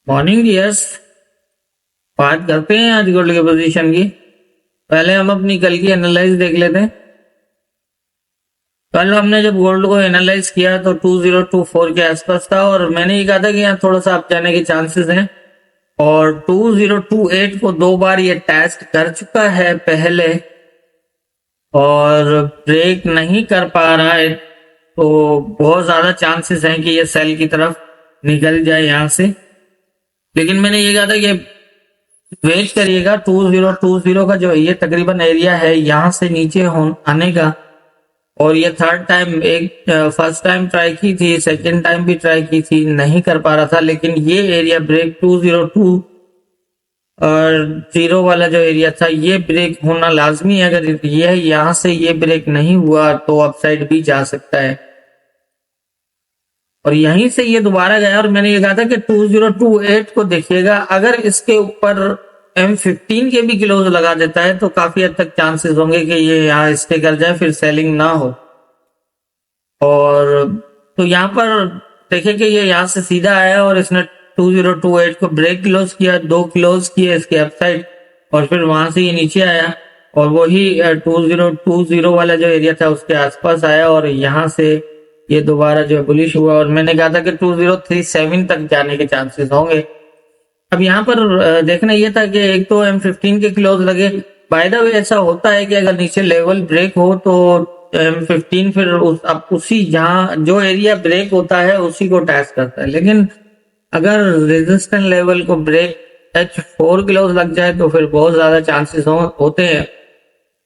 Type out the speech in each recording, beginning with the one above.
Morning dears, बात करते हैं आज गोल्ड की पोजीशन की। पहले हम अपनी कल की एनालाइज देख लेते हैं। कल हमने जब गोल्ड को एनालाइज किया तो 2024 के आसपास था और मैंने ये कहा था कि यहाँ थोड़ा सा अप जाने के चांसेस हैं और 2028 को 2 बार ये टेस्ट कर चुका है पहले और ब्रेक नहीं कर पा रहा है, तो बहुत ज्यादा चांसेस हैं कि ये सेल की तरफ निकल जाए यहाँ से। लेकिन मैंने ये कहा था कि वेट करिएगा, 2020 का जो ये तकरीबन एरिया है यहाँ से नीचे आने का। और ये थर्ड टाइम, एक फर्स्ट टाइम ट्राई की थी, सेकंड टाइम भी ट्राई की थी, नहीं कर पा रहा था। लेकिन ये एरिया ब्रेक 202 और 0 वाला जो एरिया था ये ब्रेक होना लाजमी है। अगर ये यहाँ से ये ब्रेक नहीं हुआ तो अपसाइड भी जा सकता है और यहीं से ये दोबारा गया। और मैंने ये कहा था कि 2028 को देखिएगा, अगर इसके ऊपर M15 के भी क्लोज लगा देता है तो काफी हद तक चांसेस होंगे कि ये यहाँ स्टे कर जाए, फिर सेलिंग ना हो। और तो यहाँ पर देखें कि ये यहाँ से सीधा आया और इसने 2028 को ब्रेक क्लोज किया, 2 क्लोज किए इसके अपसाइड और फिर वहां से ये नीचे आया और वही 2020 वाला जो एरिया था उसके आसपास आया और यहाँ से ये दोबारा जो है बुलिश हुआ। और मैंने कहा था कि 2037 तक जाने के चांसेस होंगे। अब यहाँ पर देखना ये था कि एक तो M15 के क्लोज लगे। बाय द वे ऐसा होता है कि अगर नीचे लेवल ब्रेक हो तो M15 फिर अब उसी जहाँ जो एरिया ब्रेक होता है उसी को टेस्ट करता है। लेकिन अगर रेजिस्टेंस लेवल को ब्रेक H4 क्लोज लग जाए तो फिर बहुत ज्यादा चांसेस होते हैं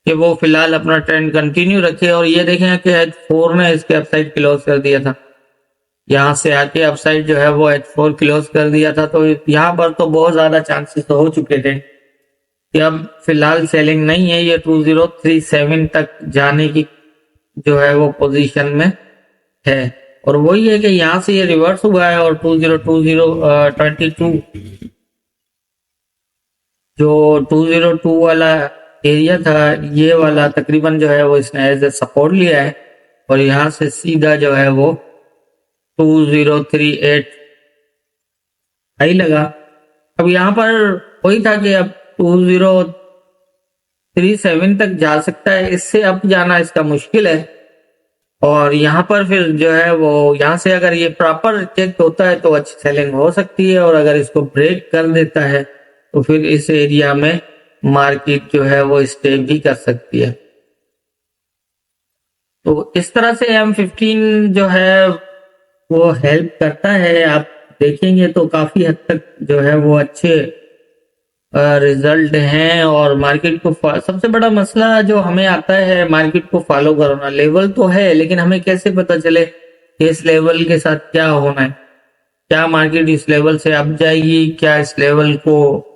कि वो फिलहाल अपना ट्रेंड कंटिन्यू रखे। और ये देखें कि H4 ने इसके अपसाइड क्लोज कर दिया था, यहाँ से आके अपसाइड जो है वो H4 क्लोज कर दिया था। तो यहाँ पर तो बहुत ज्यादा चांसेस तो हो चुके थे कि अब फिलहाल सेलिंग नहीं है, ये 2037 तक जाने की जो है वो पोजीशन में है। और वही है कि यहाँ से ये रिवर्स हुआ है और 2022 जो 202 वाला एरिया था ये वाला तकरीबन जो है वो इसने एज ए सपोर्ट लिया है और यहाँ से सीधा जो है वो 2038 हाई लगा। अब यहाँ पर वही था कि अब 2037 तक जा सकता है, इससे अब जाना इसका मुश्किल है। और यहाँ पर फिर जो है वो यहाँ से अगर ये प्रॉपर रिजेक्ट होता है तो अच्छी सेलिंग हो सकती है और अगर इसको ब्रेक कर देता है तो फिर इस एरिया में मार्केट जो है वो स्टे भी कर सकती है। तो इस तरह से M15 जो है वो हेल्प करता है। आप देखेंगे तो काफी हद तक जो है वो अच्छे रिजल्ट हैं। और मार्केट को सबसे बड़ा मसला जो हमें आता है मार्केट को फॉलो करना। लेवल तो है लेकिन हमें कैसे पता चले कि इस लेवल के साथ क्या होना है, क्या मार्केट इस लेवल से अप जाएगी, क्या इस लेवल को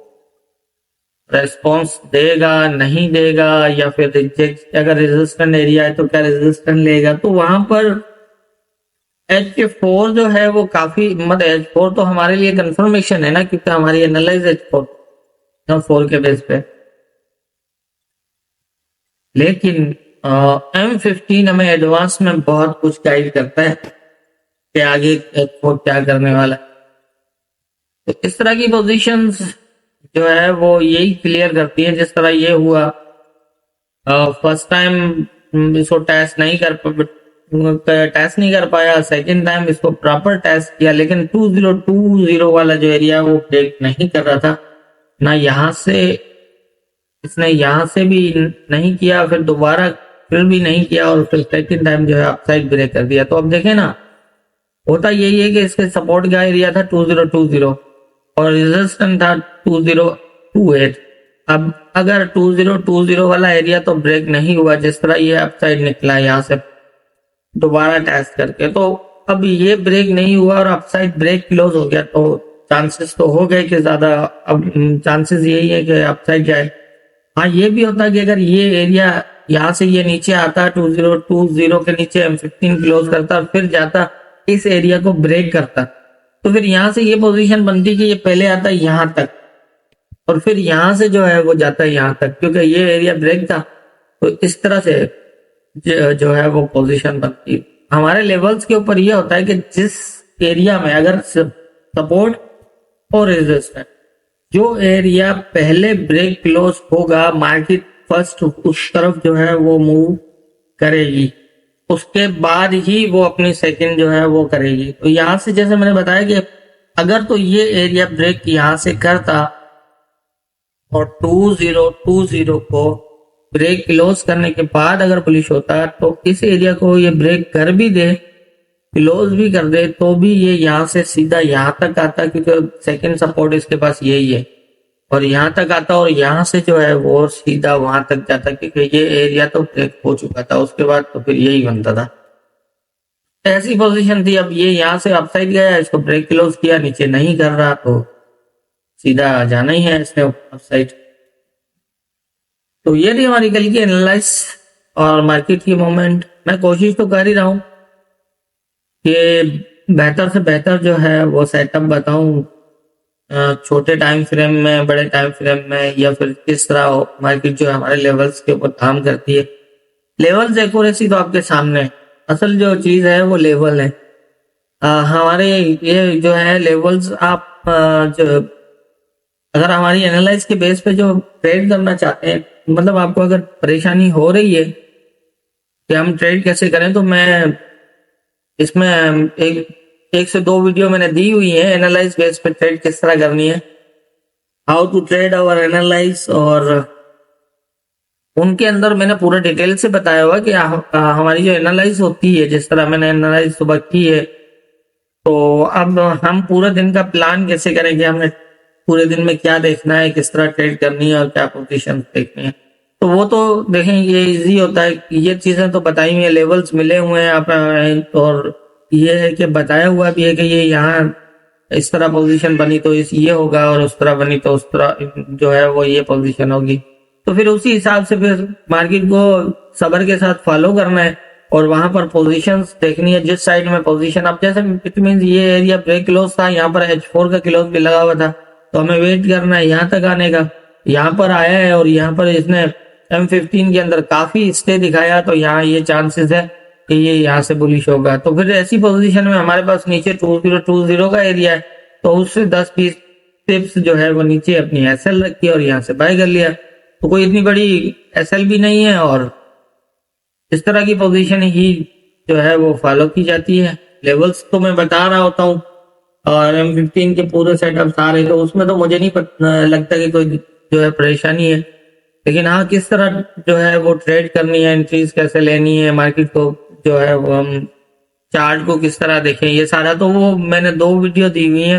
रेस्पॉन्स देगा नहीं देगा, या फिर रिजेक्ट, अगर रेजिस्टेंट एरिया है तो क्या रेजिस्टेंट लेगा। तो वहां पर H4 जो है वो काफी H4 तो हमारे लिए कंफर्मेशन है ना, क्योंकि हमारी एनालाइज H4 के बेस पे। लेकिन M15 हमें एडवांस में बहुत कुछ गाइड करता है कि आगे H4 क्या करने वाला है। तो इस तरह की पोजीशंस जो है वो यही क्लियर करती है। जिस तरह ये हुआ फर्स्ट टाइम इसको टेस्ट नहीं कर पाया, सेकंड टाइम इसको प्रॉपर टेस्ट किया लेकिन 2020 वाला जो एरिया है वो ब्रेक नहीं कर रहा था ना। यहाँ से इसने यहाँ से भी नहीं किया, फिर दोबारा फिर भी नहीं किया और फिर सेकंड टाइम जो है अपसाइड ब्रेक कर दिया। तो अब देखें ना, होता यही है कि इसके सपोर्ट का एरिया था 2020 और रेजिस्टेंस था 2028। अब अगर 2020 वाला एरिया तो ब्रेक नहीं हुआ, जिस तरह ये अपसाइड निकला यहाँ से दोबारा टेस्ट करके, तो अब ये ब्रेक नहीं हुआ और अपसाइड ब्रेक क्लोज हो गया, तो चांसेस तो हो गए कि ज्यादा, अब चांसेस यही है कि अपसाइड जाए। हाँ ये भी होता है कि अगर ये एरिया यहाँ से ये नीचे आता 2020 के नीचे M15 क्लोज करता और फिर जाता इस एरिया को ब्रेक करता, तो फिर यहाँ से ये पोजीशन बनती कि ये पहले आता है यहाँ तक और फिर यहाँ से जो है वो जाता है यहाँ तक, क्योंकि ये एरिया ब्रेक था। तो इस तरह से जो है वो पोजीशन बनती है। हमारे लेवल्स के ऊपर ये होता है कि जिस एरिया में अगर सपोर्ट और रेजिस्टेंस। जो एरिया पहले ब्रेक क्लोज होगा मार्केट फर्स्ट उस तरफ जो है वो मूव करेगी, उसके बाद ही वो अपनी सेकंड जो है वो करेगी। तो यहां से जैसे मैंने बताया कि अगर तो ये एरिया ब्रेक यहां से करता और 2020 को ब्रेक क्लोज करने के बाद अगर बुलिश होता तो इस एरिया को ये ब्रेक कर भी दे, क्लोज भी कर दे, तो भी ये यहाँ से सीधा यहाँ तक आता, क्योंकि सेकंड सपोर्ट इसके पास यही है, और यहाँ तक आता और यहाँ से जो है वो सीधा वहां तक जाता, क्योंकि ये एरिया तो ब्रेक हो चुका था। उसके बाद तो फिर यही बनता था। ऐसी पोजीशन थी। अब ये यहाँ से अपसाइड गया, इसको ब्रेक क्लोज किया, नीचे नहीं कर रहा, तो सीधा जाना ही है इसने अपसाइड। तो ये थी हमारी कल की एनालाइज और मार्केट की मोमेंट। मैं कोशिश तो कर ही रहा हूँ कि बेहतर से बेहतर जो है वो सेटअप बताऊं, छोटे टाइम फ्रेम में, बड़े टाइम फ्रेम में, या फिर किस तरह मार्केट जो है हमारे लेवल्स के ऊपर काम करती है। लेवल्स एक्यूरेसी तो आपके सामने है। असल जो चीज है वो लेवल है। हमारे ये जो है लेवल्स, आप जो अगर हमारी एनालाइज के बेस पे जो ट्रेड करना चाहते हैं, मतलब आपको अगर परेशानी हो रही है कि हम ट्रेड कैसे करें, तो मैं इसमें एक से दो वीडियो मैंने दी हुई है एनालाइज बेस पे ट्रेड किस तरह करनी है, हाउ टू ट्रेड और एनालाइज, और उनके अंदर मैंने पूरा डिटेल से बताया हुआ कि हमारी जो एनालाइज होती है, जिस तरह मैंने एनालाइज सुबह की है, तो अब हम पूरे दिन का प्लान कैसे करेंगे, हमने पूरे दिन में क्या देखना है, किस तरह ट्रेड करनी है और क्या पोजीशन देखनी है। तो वो तो देखें, ये इजी होता है। ये चीजें तो बताई हुई है, लेवल्स मिले हुए हैं आप, और ये है कि बताया हुआ भी है कि ये यहाँ इस तरह पोजीशन बनी तो इस ये होगा, और उस तरह बनी तो उस तरह जो है वो ये पोजीशन होगी। तो फिर उसी हिसाब से फिर मार्केट को सब्र के साथ फॉलो करना है और वहां पर पोजीशंस देखनी है, जिस साइड में पोजीशन। अब जैसे इट मींस ये एरिया ब्रेक क्लोज था, यहाँ पर H4 का क्लोज भी लगा हुआ था, तो हमें वेट करना है यहाँ तक आने का। यहाँ पर आया है और यहाँ पर इसने M15 के अंदर काफी स्टे दिखाया, तो यहाँ ये चांसेस है कि ये यहाँ से बुलिश होगा। तो फिर ऐसी पोजीशन में हमारे पास नीचे 2020 का एरिया है, तो उससे 10-20 टिप्स जो है वो नीचे अपनी SL रखी और यहाँ से बाय कर लिया। तो कोई इतनी बड़ी SL भी नहीं है, और इस तरह की पोजीशन ही जो है वो फॉलो की जाती है। लेवल्स तो मैं बता रहा होता हूँ, और M15 के पूरे सेटअप सारे, तो उसमें तो मुझे नहीं लगता कि कोई जो है परेशानी है। लेकिन हाँ, किस तरह जो है वो ट्रेड करनी है, एंट्रीज कैसे लेनी है, मार्केट को जो है वो हम चार्ट को किस तरह देखें, ये सारा तो वो मैंने 2 वीडियो दी हुई है।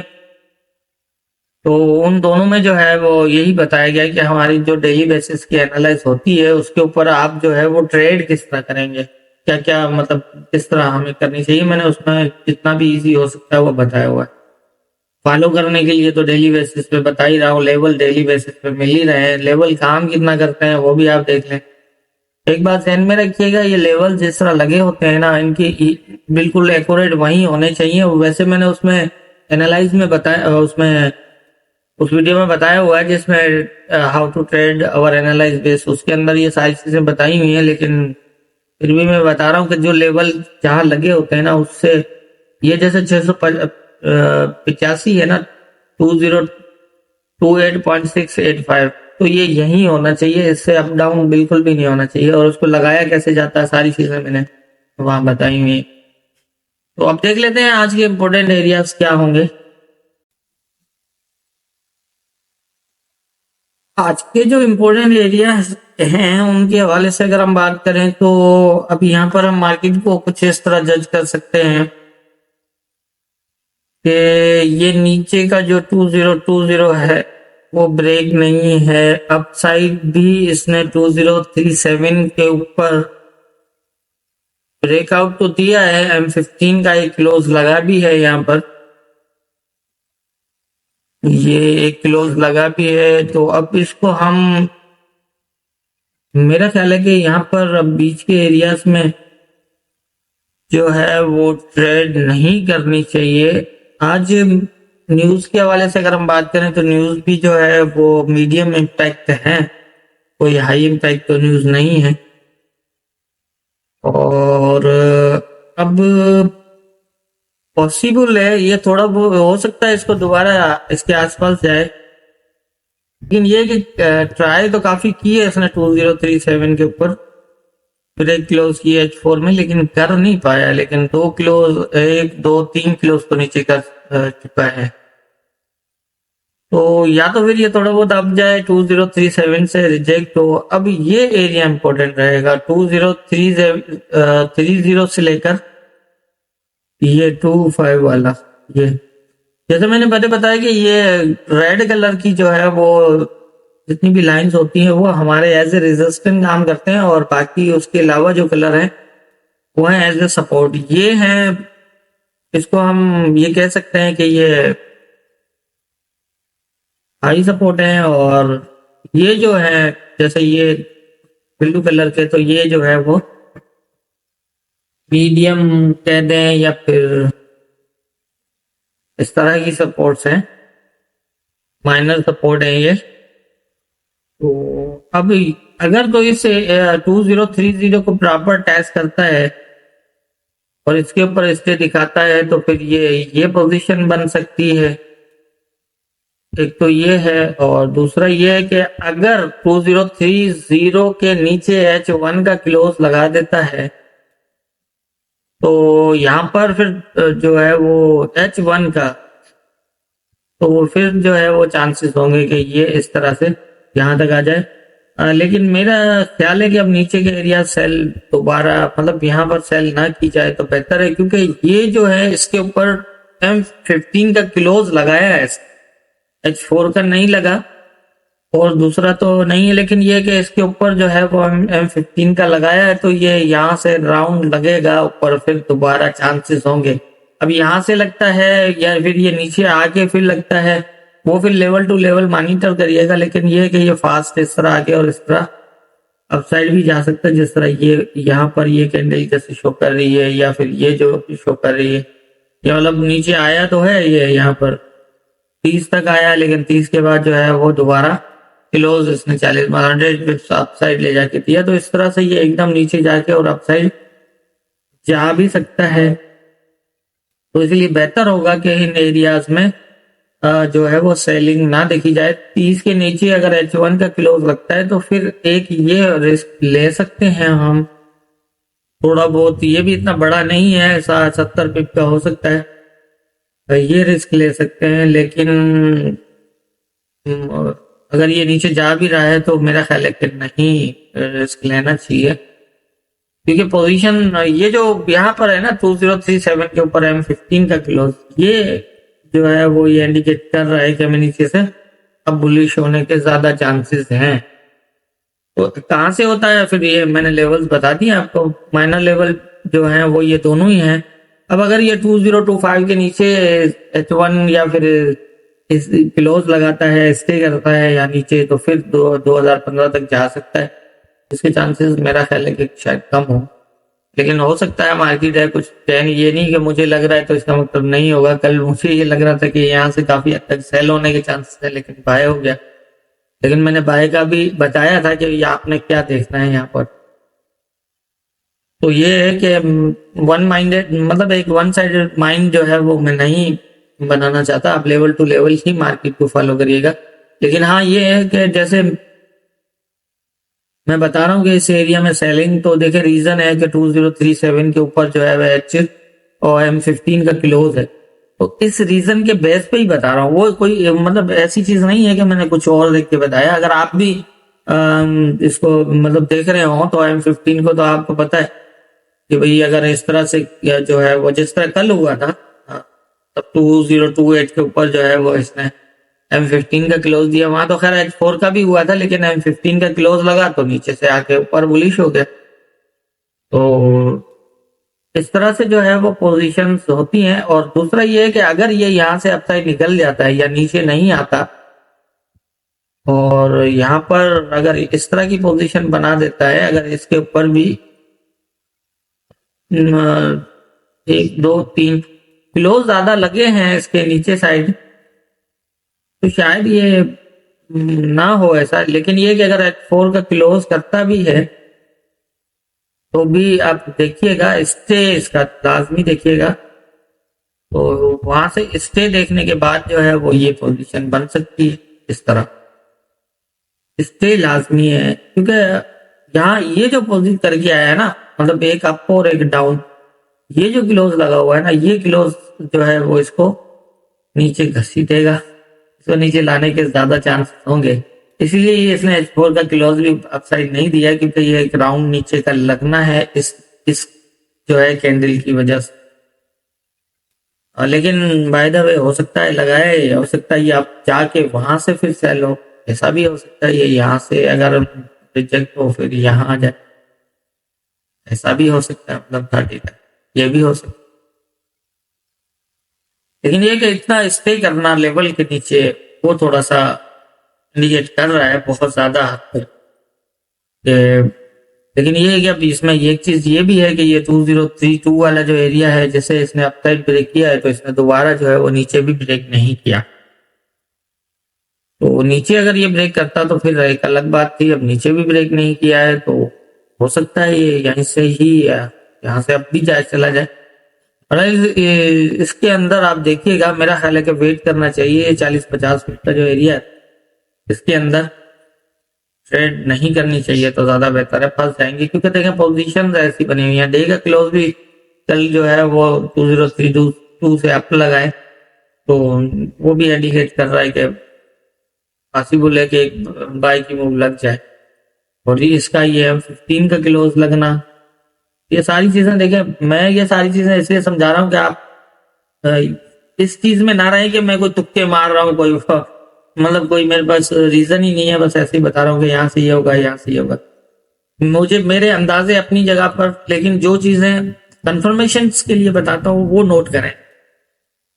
तो उन दोनों में जो है वो यही बताया गया कि हमारी जो डेली बेसिस की एनालाइज होती है उसके ऊपर आप जो है वो ट्रेड किस तरह करेंगे, क्या क्या मतलब किस तरह हमें करनी चाहिए। मैंने उसमें जितना भी इजी हो सकता है वो बताया हुआ है। फॉलो करने के लिए तो डेली बेसिस पे बता ही रहा हूँ, लेवल डेली बेसिस पे मिल ही रहे हैं। लेवल काम कितना करते हैं वो भी आप देख लें। एक बात ध्यान में रखिएगा, ये लेवल जिस तरह लगे होते हैं ना, इनकी बिल्कुल एक्यूरेट वही होने चाहिए। वैसे मैंने उसमें एनालाइज में बताया, उसमें उस वीडियो में बताया हुआ है जिसमें हाउ टू ट्रेड और एनालाइज बेस, उसके अंदर ये सारी चीजें बताई हुई हैं। लेकिन फिर भी मैं बता रहा हूँ कि जो लेवल जहाँ लगे होते हैं ना, उससे ये जैसे 685 है ना, 2028.685, तो ये यही होना चाहिए, इससे अप डाउन बिल्कुल भी नहीं होना चाहिए। और उसको लगाया कैसे जाता है, सारी चीजें मैंने वहां बताई हुई है। तो अब देख लेते हैं आज के इम्पोर्टेंट एरियाज क्या होंगे। आज के जो इम्पोर्टेंट एरियाज हैं उनके हवाले से अगर हम बात करें, तो अब यहाँ पर हम मार्केट को कुछ इस तरह जज कर सकते हैं कि ये नीचे का जो 2020 है वो ब्रेक नहीं है। अपसाइड भी इसने 2037 के ऊपर ब्रेकआउट तो दिया है, M15 का एक क्लोज लगा भी है, यहाँ पर ये एक क्लोज लगा भी है। तो अब इसको हम, मेरा ख्याल है कि यहाँ पर अब बीच के एरियाज में जो है वो ट्रेड नहीं करनी चाहिए। आज न्यूज के हवाले से अगर हम बात करें तो न्यूज भी जो है वो मीडियम इम्पैक्ट है, कोई हाई इम्पैक्ट तो न्यूज नहीं है। और अब पॉसिबल है, ये थोड़ा हो सकता है इसको दोबारा इसके आसपास जाए, लेकिन ये कि ट्राई तो काफी की है इसने 2037 के ऊपर, फिर एक क्लोज की H4 में, लेकिन कर नहीं पाया। लेकिन दो क्लोज, एक दो तीन क्लोज तो नीचे कर चुका है। तो या तो फिर ये थोड़ा बहुत अब जाए 2037 से रिजेक्ट हो। अब ये एरिया इंपॉर्टेंट रहेगा 2030 से लेकर ये 25 वाला। ये जैसे मैंने पहले बताया कि ये रेड कलर की जो है वो जितनी भी लाइंस होती हैं वो हमारे एज ए रेजिस्टेंट काम करते हैं, और बाकी उसके अलावा जो कलर है वो है एज ए सपोर्ट। ये है, इसको हम ये कह सकते हैं कि ये हाई सपोर्ट है, और ये जो है जैसे ये ब्लू कलर के, तो ये जो है वो मीडियम कह दें या फिर इस तरह की सपोर्ट्स हैं, माइनर सपोर्ट है ये। तो अब अगर तो इसे 2030 को प्रॉपर टेस्ट करता है और इसके ऊपर स्टे दिखाता है तो फिर ये पोजीशन बन सकती है। एक तो ये है, और दूसरा ये है कि अगर 2030 के नीचे H1 का क्लोज लगा देता है तो यहाँ पर फिर जो है वो H1 का, तो फिर जो है वो चांसेस होंगे कि ये इस तरह से यहाँ तक आ जाए। लेकिन मेरा ख्याल है कि अब नीचे के एरिया सेल दोबारा, मतलब यहाँ पर सेल ना की जाए तो बेहतर है, क्योंकि ये जो है इसके ऊपर M15 का क्लोज लगाया है, H4 का नहीं लगा, और दूसरा तो नहीं है, लेकिन ये कि इसके ऊपर जो है वो M15 का लगाया है, तो ये यहाँ से राउंड लगेगा ऊपर, फिर दोबारा चांसेस होंगे। अब यहाँ से लगता है या फिर ये नीचे आके फिर लगता है, वो फिर लेवल टू लेवल मॉनिटर करिएगा। लेकिन ये कि ये फास्ट इस तरह आके और इस तरह अपसाइड भी जा सकता है, जिस तरह ये यहाँ पर ये कैंडल जैसे शो कर रही है, या फिर ये जो शो कर रही है, ये मतलब नीचे आया तो है ये यहाँ पर 30 तक आया, लेकिन 30 के बाद जो है वो दोबारा क्लोज इसने 100 अपसाइड ले जाके दिया। तो इस तरह से ये एकदम नीचे जाके और अपसाइड जा भी सकता है। तो इसलिए बेहतर होगा कि इन एरियाज में जो है वो सेलिंग ना देखी जाए। 30 के नीचे अगर H1 का क्लोज लगता है तो फिर एक ये रिस्क ले सकते हैं हम, थोड़ा बहुत, ये भी इतना बड़ा नहीं है, 70 पिप का हो सकता है, ये रिस्क ले सकते हैं। लेकिन अगर ये नीचे जा भी रहा है तो मेरा ख्याल है कि नहीं रिस्क लेना चाहिए, क्योंकि पोजीशन ये जो यहाँ पर है ना 2037 के ऊपर M15 का क्लोज, ये जो है वो ये इंडिकेट कर रहा है कि हमें नीचे से अब बुलिश होने के ज्यादा चांसेस हैं। तो कहाँ से होता है फिर, ये मैंने लेवल्स बता दिए आपको, माइनर लेवल जो है वो ये दोनों ही हैं। अब अगर ये 2025 के नीचे H1 या फिर इस क्लोज लगाता है, स्टे करता है या नीचे, तो फिर 2015 तक जा सकता है। इसके चांसेस मेरा ख्याल है कि शायद कम हो, लेकिन हो सकता है मार्केट है कुछ चैन, ये नहीं कि मुझे लग रहा है तो इसका मतलब नहीं होगा। कल मुझे ये लग रहा था कि यहाँ से काफी हद तक सेल होने के चांसेस है, लेकिन बाय हो गया। लेकिन मैंने बाय का भी बताया था कि ये आपने क्या देखना है यहाँ पर। तो ये है कि वन माइंडेड, मतलब एक वन साइडेड माइंड जो है वो मैं नहीं बनाना चाहता। आप लेवल टू लेवल ही मार्केट को फॉलो करिएगा। लेकिन हाँ ये है कि जैसे मैं बता रहा हूँ कि इस एरिया में सेलिंग, तो देखिए रीजन है कि 2037 के ऊपर जो है वह H और M15 का क्लोज है, तो इस रीजन के बेस पे ही बता रहा हूँ। वो कोई मतलब ऐसी चीज नहीं है कि मैंने कुछ और देख के बताया। अगर आप भी इसको मतलब देख रहे हो तो M15 को, तो आपको पता है कि भाई अगर इस तरह से जो है वो जिस तरह कल हुआ था, तब 2028 के ऊपर जो है वो इसने M15 का क्लोज दिया। वहां तो खैर H4 का भी हुआ था, लेकिन M15 का क्लोज लगा तो नीचे से आके ऊपर बुलिश हो गया। तो इस तरह से जो है वो पोजीशंस होती हैं। और दूसरा ये है कि अगर ये यहाँ से अपसाइड निकल जाता है या नीचे नहीं आता, और यहाँ पर अगर इस तरह की पोजीशन बना देता है, अगर इसके ऊपर भी 1 2 3 क्लोज ज्यादा लगे हैं इसके नीचे साइड, तो शायद ये ना हो ऐसा। लेकिन ये कि अगर H4 का क्लोज करता भी है तो भी आप देखिएगा, स्टे इसका लाजमी देखिएगा तो वहां से स्टे देखने के बाद जो है वो ये पोजीशन बन सकती है इस तरह। स्टे लाजमी है क्योंकि यहाँ ये जो पोजीशन करके आया है ना, मतलब एक अप और एक डाउन, ये जो क्लोज लगा हुआ है ना, ये क्लोज जो है वो इसको नीचे घसीटेगा, इसको नीचे लाने के ज्यादा चांस होंगे। इसलिए ये इसने H4 का क्लोज भी अपसाइड नहीं दिया क्योंकि ये एक राउंड नीचे का लगना है इस जो है कैंडल की वजह से। लेकिन बाय द वे हो सकता है लगाए, हो सकता है ये आप जाके वहां से फिर सेल हो, ऐसा भी हो सकता है ये यहाँ से अगर रिजेक्ट हो फिर यहाँ आ जाए, ऐसा भी हो सकता है, मतलब 30 तक ये भी हो सकता है। लेकिन ये कि इतना स्टे करना लेवल के नीचे वो थोड़ा सा इंडिकेट कर रहा है बहुत ज्यादा हद तक। लेकिन ये है कि अब इसमें एक चीज ये भी है कि ये 2032 वाला जो एरिया है, जैसे इसने अपसाइड ब्रेक किया है तो इसने दोबारा जो है वो नीचे भी ब्रेक नहीं किया। तो नीचे अगर ये ब्रेक करता तो फिर एक अलग बात थी, अब नीचे भी ब्रेक नहीं किया है तो हो सकता है ये यहीं से ही यहाँ से अब भी जाए चला जाए। और इसके अंदर आप देखिएगा, मेरा ख्याल है कि वेट करना चाहिए 40-50 फीट का जो एरिया है इसके अंदर ट्रेड नहीं करनी चाहिए तो ज्यादा बेहतर है, फंस जाएंगे क्योंकि देखें पोजीशन ऐसी बनी हुई है। डे का क्लोज भी कल जो है वो 2032 से अप लगाए तो वो भी इंडिकेट कर रहा है कि पॉसिबल है कि एक बाय की मूव लग जाए। और इसका ये 15 का क्लोज लगना, ये सारी चीजें देखें, मैं ये सारी चीजें इसलिए समझा रहा हूँ कि आप इस चीज में ना रहे कि मैं कोई तुक्के मार रहा हूँ, कोई मतलब कोई मेरे पास रीजन ही नहीं है, बस ऐसे ही बता रहा हूँ कि यहाँ से ये होगा, यहाँ से ये होगा। मुझे मेरे अंदाजे अपनी जगह पर, लेकिन जो चीजें कंफर्मेशन के लिए बताता हूँ वो नोट करें,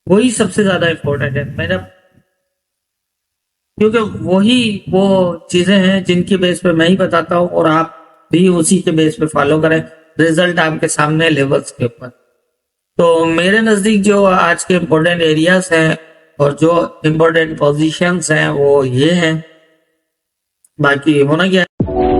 वही सबसे ज्यादा इंपॉर्टेंट है मेरा, क्योंकि वही वो चीजें हैं जिनकी बेस पे मैं ही बताता हूँ और आप भी उसी के बेस पे फॉलो करें। रिजल्ट आपके सामने लेवल्स के ऊपर। तो मेरे नजदीक जो आज के इम्पोर्टेंट एरियाज हैं और जो इम्पोर्टेंट पोजीशंस हैं वो ये हैं, बाकी होना क्या है।